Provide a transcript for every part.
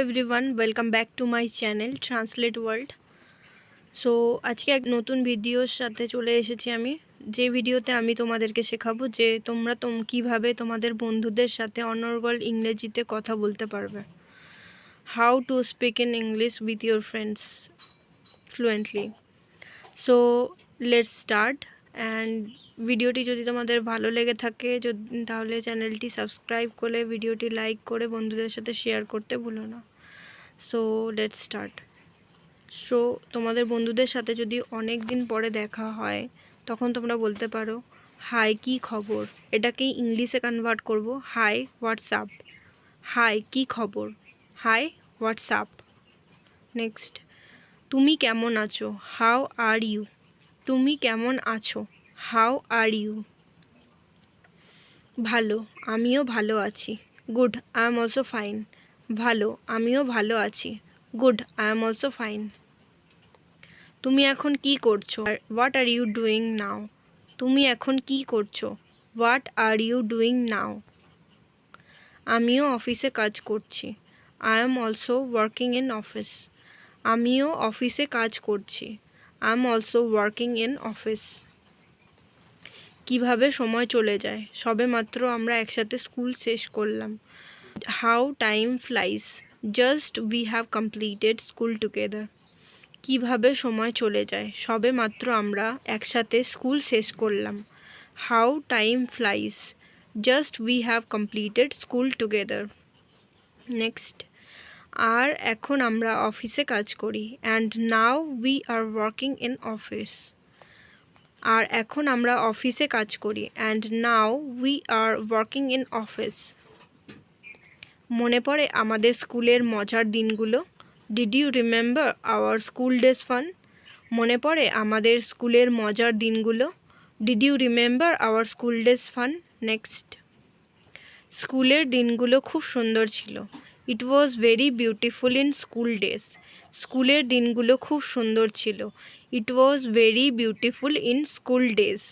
Everyone welcome back to my channel translate world. So আজকে এক নতুন ভিডিওর সাথে চলে এসেছি আমি, যে ভিডিওতে আমি তোমাদেরকে শেখাবো যে তোমরা কীভাবে তোমাদের বন্ধুদের সাথে অনর্গল ইংরেজিতে কথা বলতে পারবে। How to speak in English with your friends fluently. So let's start. And ভিডিওটি যদি তোমাদের ভালো লেগে থাকে তাহলে চ্যানেলটি সাবস্ক্রাইব করে ভিডিওটি লাইক করে বন্ধুদের সাথে শেয়ার করতে ভুলো না। So let's start. সো তোমাদের বন্ধুদের সাথে যদি অনেক দিন পরে দেখা হয় তখন তোমরা বলতে পারো হাই কী খবর। এটাকেই ইংলিশে কনভার্ট করব, হাই হোয়াটসঅ্যাপ। হাই কী খবর, হাই হোয়াটসঅ্যাপ। নেক্সট, তুমি কেমন আছো, হাউ আর ইউ। তুমি কেমন আছো, হাউ আর ইউ। ভালো, আমিও ভালো আছি, good I am also fine. ভালো, আমিও ভালো আছি, good I am also fine. তুমি এখন কি করছো, what are you doing now. তুমি এখন কি করছো, what are you doing now. আমিও অফিসে কাজ করছি, I am also working in office. আমিও অফিসে কাজ করছি, I am also working in office. কিভাবে সময় চলে যায়, সবেমাত্র আমরা একসাথে স্কুল শেষ করলাম। How time flies, just we have completed school together. কিভাবে সময় চলে যায়, সবেমাত্র আমরা একসাথে স্কুল শেষ করলাম। How time flies, just we have completed school together. Next, আর এখন আমরা অফিসে কাজ করি, and now we are working in office. আর এখন আমরা অফিসে কাজ করি, and now we are working in office. মনে পড়ে আমাদের স্কুলের মজার দিনগুলো, did you remember our school days fun. মনে পড়ে আমাদের স্কুলের মজার দিনগুলো, did you remember our school days fun. Next, স্কুলের দিনগুলো খুব সুন্দর ছিল, it was very beautiful in school days. স্কুলের দিনগুলো খুব সুন্দর ছিল, it was very beautiful in school days.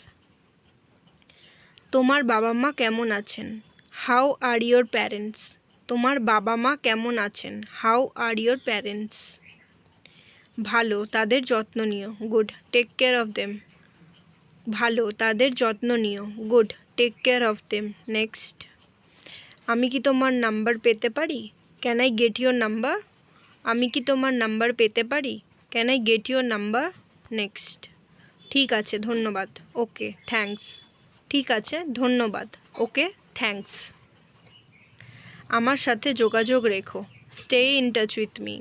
তোমার বাবা মা কেমন আছেন, হাউ আর ইয়োর প্যারেন্টস। তোমার বাবা মা কেমন আছেন, হাউ আর ইয়োর প্যারেন্টস। ভালো, তাদের যত্ন নিও, good take care of them. ভালো, তাদের যত্ন নিও, good take care of them. Next, আমি কি তোমার নাম্বার পেতে পারি, can I get your number. আমি কি তোমার নাম্বার পেতে পারি, can I get your number. Next, ঠিক আছে ধন্যবাদ, ওকে থ্যাঙ্কস। ঠিক আছে ধন্যবাদ, ওকে থ্যাঙ্কস। আমার সাথে যোগাযোগ রেখো, stay in touch with me.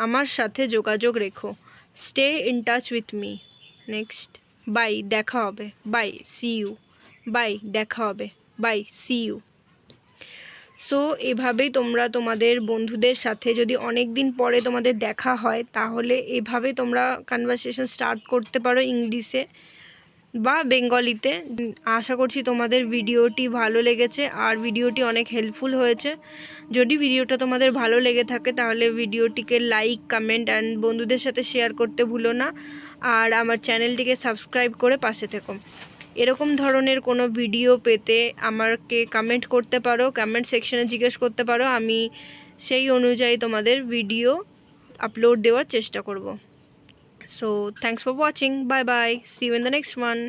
আমার সাথে যোগাযোগ রেখো, stay in touch with me. Next, bye, দেখা হবে, বাই সি ইউ। বাই, দেখা হবে, বাই সি ইউ। সো এভাবেই তোমরা তোমাদের বন্ধুদের সাথে যদি অনেক দিন পরে তোমাদের দেখা হয় তাহলে এভাবে তোমরা কনভারসেশন স্টার্ট করতে পারো ইংলিশে বা বেঙ্গলিতে। আশা করছি তোমাদের ভিডিওটি ভালো লেগেছে আর ভিডিওটি অনেক হেল্পফুল হয়েছে। যদি ভিডিওটা তোমাদের ভালো লেগে থাকে তাহলে ভিডিওটিকে লাইক, কমেন্ট অ্যান্ড বন্ধুদের সাথে শেয়ার করতে ভুলো না। আর আমার চ্যানেলটিকে সাবস্ক্রাইব করে পাশে থেকো। এরকম ধরনের কোনো ভিডিও পেতে আমাকে কমেন্ট করতে পারো, কমেন্ট সেকশনে জিজ্ঞেস করতে পারো, আমি সেই অনুযায়ী তোমাদের ভিডিও আপলোড দেওয়ার চেষ্টা করব। So thanks for watching. Bye bye. See you in the next one.